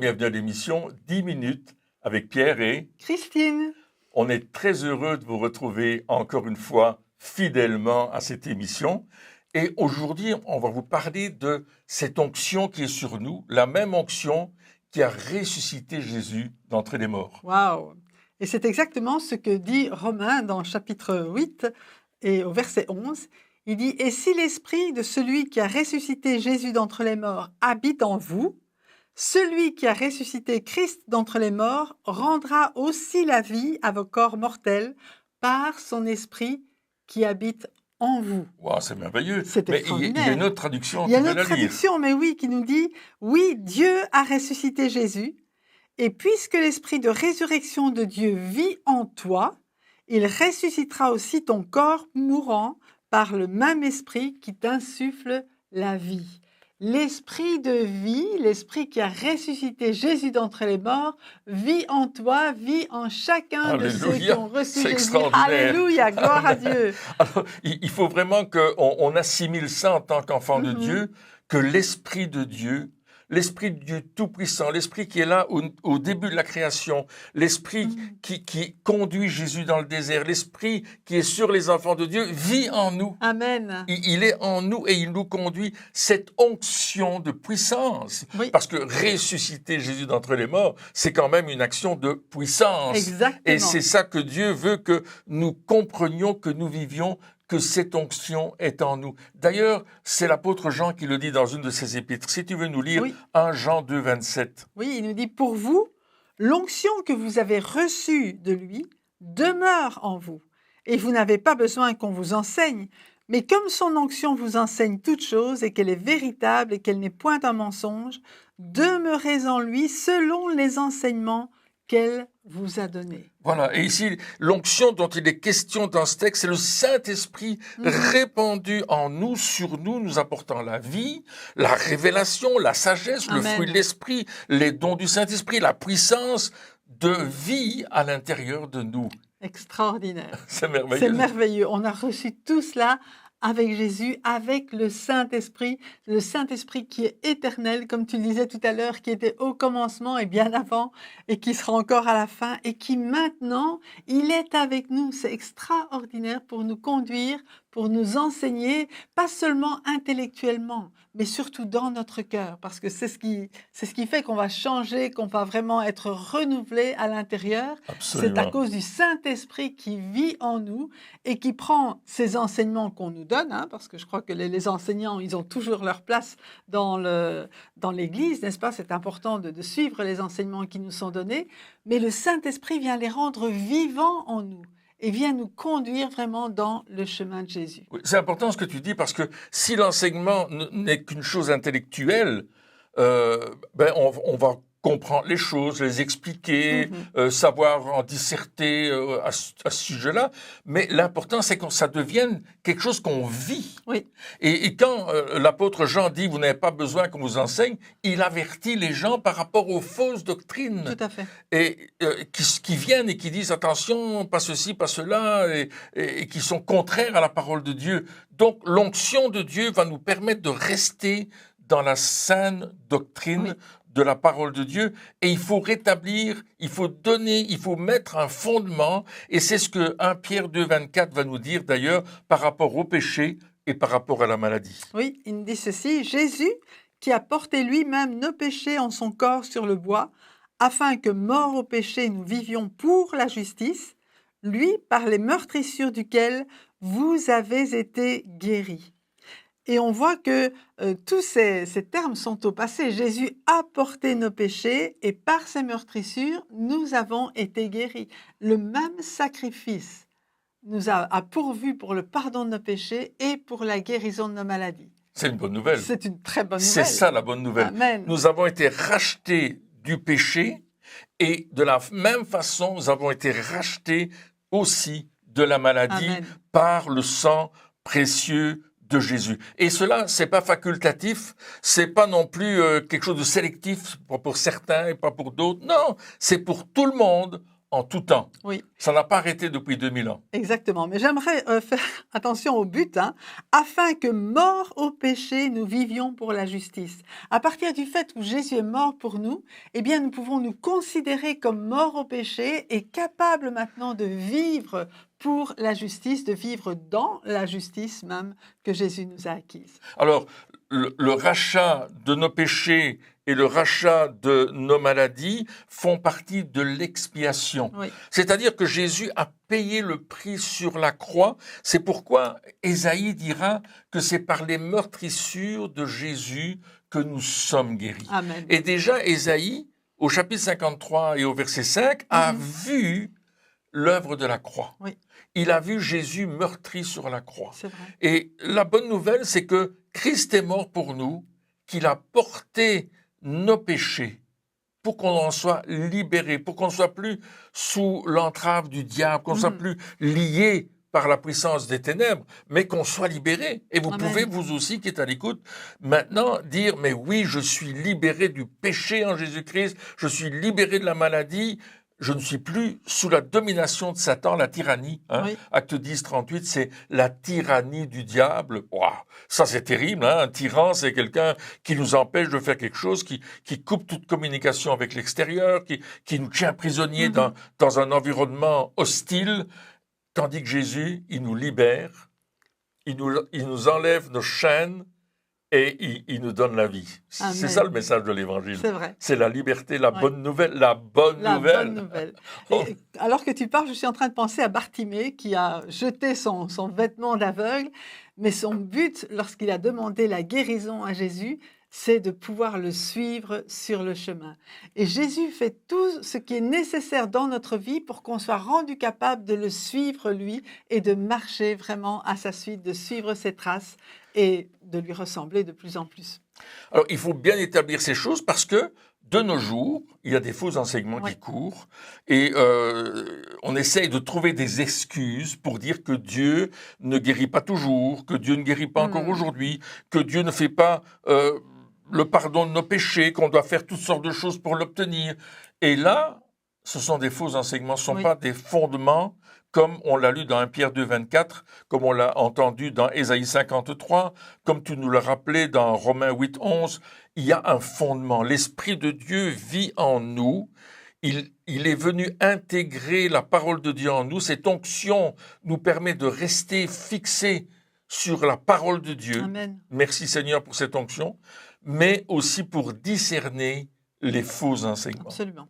bienvenue à l'émission 10 minutes avec Pierre et Christine. On est très heureux de vous retrouver encore une fois fidèlement à cette émission. Et aujourd'hui, on va vous parler de cette onction qui est sur nous, la même onction qui a ressuscité Jésus d'entre les morts. Waouh! Et c'est exactement ce que dit Romains dans le chapitre 8 et au verset 11. Il dit « Et si l'esprit de celui qui a ressuscité Jésus d'entre les morts habite en vous, celui qui a ressuscité Christ d'entre les morts rendra aussi la vie à vos corps mortels par son esprit qui habite en vous. » Wow, c'est merveilleux. C'est Mais extraordinaire. il y a une autre traduction, Il y a tu une veux autre la lire? traduction, mais oui, qui nous dit « Oui, Dieu a ressuscité Jésus, et puisque l'esprit de résurrection de Dieu vit en toi, il ressuscitera aussi ton corps mourant par le même esprit qui t'insuffle la vie. » L'esprit de vie, l'esprit qui a ressuscité Jésus d'entre les morts, vit en toi, vit en chacun de ceux qui Alléluia, ont reçu c'est Jésus. extraordinaire. Alléluia, gloire à Dieu. Alors, il faut vraiment qu'on assimile ça en tant qu'enfant de Dieu, que l'Esprit de Dieu Tout-Puissant, l'Esprit qui est là au début de la création, l'Esprit qui conduit Jésus dans le désert, l'Esprit qui est sur les enfants de Dieu, vit en nous. Amen. Il est en nous et il nous conduit cette onction de puissance. Oui. Parce que ressusciter Jésus d'entre les morts, c'est quand même une action de puissance. Exactement. Et c'est ça que Dieu veut que nous comprenions, que nous vivions, que cette onction est en nous. D'ailleurs, c'est l'apôtre Jean qui le dit dans une de ses épîtres. Si tu veux nous lire 1 Jean 2, 27. Oui, il nous dit « Pour vous, l'onction que vous avez reçue de lui demeure en vous, et vous n'avez pas besoin qu'on vous enseigne, mais comme son onction vous enseigne toutes choses et qu'elle est véritable et qu'elle n'est point un mensonge, demeurez en lui selon les enseignements qu'elle vous a donnés. » Voilà, et ici, l'onction dont il est question dans ce texte, c'est le Saint-Esprit répandu en nous, sur nous, nous apportant la vie, la révélation, la sagesse, Amen. Le fruit de l'Esprit, les dons du Saint-Esprit, la puissance de vie à l'intérieur de nous. Extraordinaire. C'est merveilleux. C'est merveilleux. On a reçu tout cela avec Jésus, avec le Saint-Esprit qui est éternel, comme tu le disais tout à l'heure, qui était au commencement et bien avant, et qui sera encore à la fin, et qui maintenant, il est avec nous. C'est extraordinaire pour nous conduire, pour nous enseigner, pas seulement intellectuellement, mais surtout dans notre cœur, parce que c'est ce qui fait qu'on va changer, qu'on va vraiment être renouvelé à l'intérieur. Absolument. C'est à cause du Saint-Esprit qui vit en nous et qui prend ces enseignements qu'on nous donne, parce que je crois que les enseignants, ils ont toujours leur place dans l'Église, n'est-ce pas? C'est important de suivre les enseignements qui nous sont donnés, mais le Saint-Esprit vient les rendre vivants en nous et vient nous conduire vraiment dans le chemin de Jésus. Oui, c'est important ce que tu dis, parce que si l'enseignement n'est qu'une chose intellectuelle, on va comprendre les choses, les expliquer, savoir en disserter à ce sujet-là. Mais l'important, c'est que ça devienne quelque chose qu'on vit. Oui. Et quand l'apôtre Jean dit « vous n'avez pas besoin qu'on vous enseigne », il avertit les gens par rapport aux fausses doctrines. Tout à fait. Et qui viennent et qui disent « attention, pas ceci, pas cela », et qui sont contraires à la parole de Dieu. Donc l'onction de Dieu va nous permettre de rester dans la saine doctrine de la parole de Dieu, et il faut rétablir, il faut donner, il faut mettre un fondement, et c'est ce que 1 Pierre 2, 24 va nous dire d'ailleurs par rapport au péché et par rapport à la maladie. Oui, il nous dit ceci, « Jésus, qui a porté lui-même nos péchés en son corps sur le bois, afin que, morts au péché, nous vivions pour la justice, lui, par les meurtrissures duquel vous avez été guéris. » Et on voit que tous ces termes sont au passé. Jésus a porté nos péchés et par ses meurtrissures, nous avons été guéris. Le même sacrifice nous a pourvu pour le pardon de nos péchés et pour la guérison de nos maladies. C'est une bonne nouvelle. C'est une très bonne C'est nouvelle. ça la bonne nouvelle. Amen. Nous avons été rachetés du péché et de la même façon, nous avons été rachetés aussi de la maladie Amen. par le sang précieux de Jésus. Et cela, c'est pas facultatif, c'est pas non plus quelque chose de sélectif pour certains et pas pour d'autres. Non, c'est pour tout le monde en tout temps. Oui, Ça n'a pas arrêté depuis 2000 ans. exactement. Mais j'aimerais faire attention au but, hein, afin que morts au péché, nous vivions pour la justice. À partir du fait où Jésus est mort pour nous, eh bien, nous pouvons nous considérer comme morts au péché et capables maintenant de vivre pour la justice, de vivre dans la justice même que Jésus nous a acquise. Alors, le rachat de nos péchés et le rachat de nos maladies font partie de l'expiation. Oui, C'est-à-dire que Jésus a payé le prix sur la croix. C'est pourquoi Ésaïe dira que c'est par les meurtrissures de Jésus que nous sommes guéris. amen. Et déjà, Ésaïe, au chapitre 53 et au verset 5, a vu l'œuvre de la croix. Oui. Il a vu Jésus meurtri sur la croix. C'est vrai. Et la bonne nouvelle, c'est que Christ est mort pour nous, qu'il a porté nos péchés pour qu'on en soit libéré, pour qu'on ne soit plus sous l'entrave du diable, qu'on ne soit plus lié par la puissance des ténèbres, mais qu'on soit libéré. Et vous Amen. pouvez, vous aussi qui êtes à l'écoute, maintenant dire, mais oui, je suis libéré du péché en Jésus-Christ, je suis libéré de la maladie, je ne suis plus sous la domination de Satan, la tyrannie. Hein. Oui. Acte 10, 38, c'est la tyrannie du diable. Wow, ça, c'est terrible. Hein. Un tyran, c'est quelqu'un qui nous empêche de faire quelque chose, qui coupe toute communication avec l'extérieur, qui nous tient prisonniers dans un environnement hostile. Tandis que Jésus, il nous libère, il nous enlève nos chaînes et il nous donne la vie. Amen. C'est ça le message de l'Évangile. C'est vrai. C'est la liberté, la Ouais. bonne nouvelle, la bonne La nouvelle. bonne nouvelle. Oh. Et alors que tu parles, je suis en train de penser à Bartimée qui a jeté son vêtement d'aveugle, mais son but, lorsqu'il a demandé la guérison à Jésus, c'est de pouvoir le suivre sur le chemin. Et Jésus fait tout ce qui est nécessaire dans notre vie pour qu'on soit rendu capable de le suivre lui et de marcher vraiment à sa suite, de suivre ses traces et de lui ressembler de plus en plus. Alors, il faut bien établir ces choses parce que, de nos jours, il y a des faux enseignements Ouais. qui courent et on essaye de trouver des excuses pour dire que Dieu ne guérit pas toujours, que Dieu ne guérit pas encore aujourd'hui, que Dieu ne fait pas le pardon de nos péchés, qu'on doit faire toutes sortes de choses pour l'obtenir. Et là, ce sont des faux enseignements, ce ne sont Oui. pas des fondements comme on l'a lu dans 1 Pierre 2, 24, comme on l'a entendu dans Ésaïe 53, comme tu nous l'as rappelé dans Romains 8, 11. Il y a un fondement. L'Esprit de Dieu vit en nous. Il est venu intégrer la parole de Dieu en nous. Cette onction nous permet de rester fixés sur la parole de Dieu. Amen. Merci Seigneur pour cette onction, mais aussi pour discerner les faux enseignements. Absolument.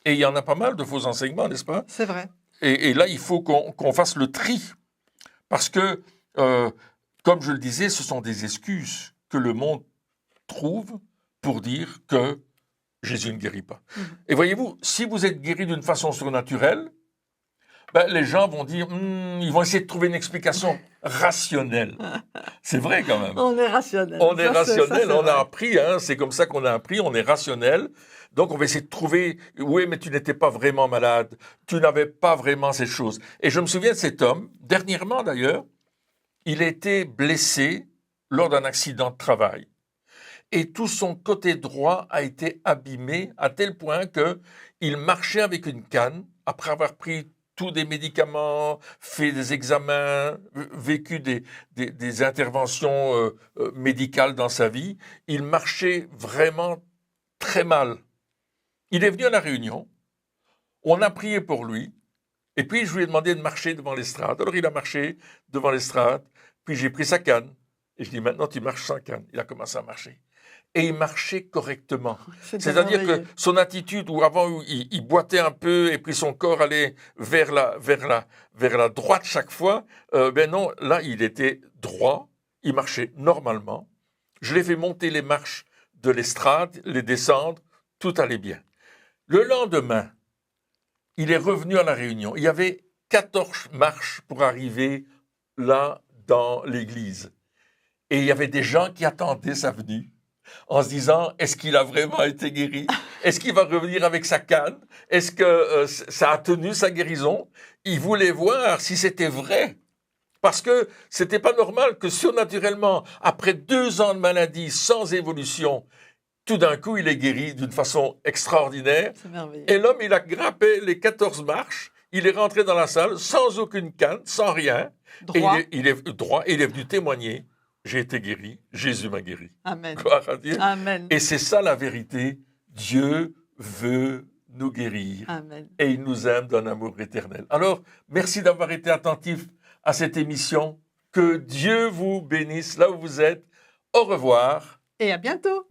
Et il y en a pas mal de faux enseignements, n'est-ce pas? C'est vrai. Et là, il faut qu'on fasse le tri. Parce que, comme je le disais, ce sont des excuses que le monde trouve pour dire que Jésus ne guérit pas. Et voyez-vous, si vous êtes guéri d'une façon surnaturelle, ben, les gens vont dire, ils vont essayer de trouver une explication rationnelle. C'est vrai quand même. On est rationnel. On est Ça, c'est rationnel, on vrai. a appris, hein, c'est comme ça qu'on a appris, on est rationnel. Donc on va essayer de trouver, oui, mais tu n'étais pas vraiment malade, tu n'avais pas vraiment cette chose. Et je me souviens de cet homme, dernièrement d'ailleurs, il a été blessé lors d'un accident de travail. Et tout son côté droit a été abîmé à tel point qu'il marchait avec une canne, après avoir pris tous des médicaments, fait des examens, vécu des interventions médicales dans sa vie. Il marchait vraiment très mal. Il est venu à la réunion, on a prié pour lui, et puis je lui ai demandé de marcher devant l'estrade. Alors il a marché devant l'estrade, puis j'ai pris sa canne, et je dis maintenant tu marches sans canne. Il a commencé à marcher. Et il marchait correctement. C'est-à-dire que merveilleux. son attitude, où avant il boitait un peu, et puis son corps allait vers la droite chaque fois, ben non, là il était droit, il marchait normalement. Je l'ai fait monter les marches de l'estrade, les descendre, tout allait bien. Le lendemain, il est revenu à la réunion. Il y avait 14 marches pour arriver là dans l'église. Et il y avait des gens qui attendaient sa venue en se disant, est-ce qu'il a vraiment été guéri? Est-ce qu'il va revenir avec sa canne? Est-ce que ça a tenu sa guérison? Ils voulaient voir si c'était vrai. Parce que c'était pas normal que surnaturellement, après 2 ans de maladie sans évolution, tout d'un coup, il est guéri d'une façon extraordinaire. C'est merveilleux. Et l'homme, il a grimpé les 14 marches, il est rentré dans la salle sans aucune canne, sans rien. Droit. Et il est droit, et il est venu témoigner, j'ai été guéri, Jésus m'a guéri. Amen. Gloire à Dieu. Amen. Et c'est ça la vérité, Dieu veut nous guérir. Amen. Et il nous aime d'un amour éternel. Alors, merci d'avoir été attentif à cette émission. Que Dieu vous bénisse là où vous êtes. Au revoir. Et à bientôt.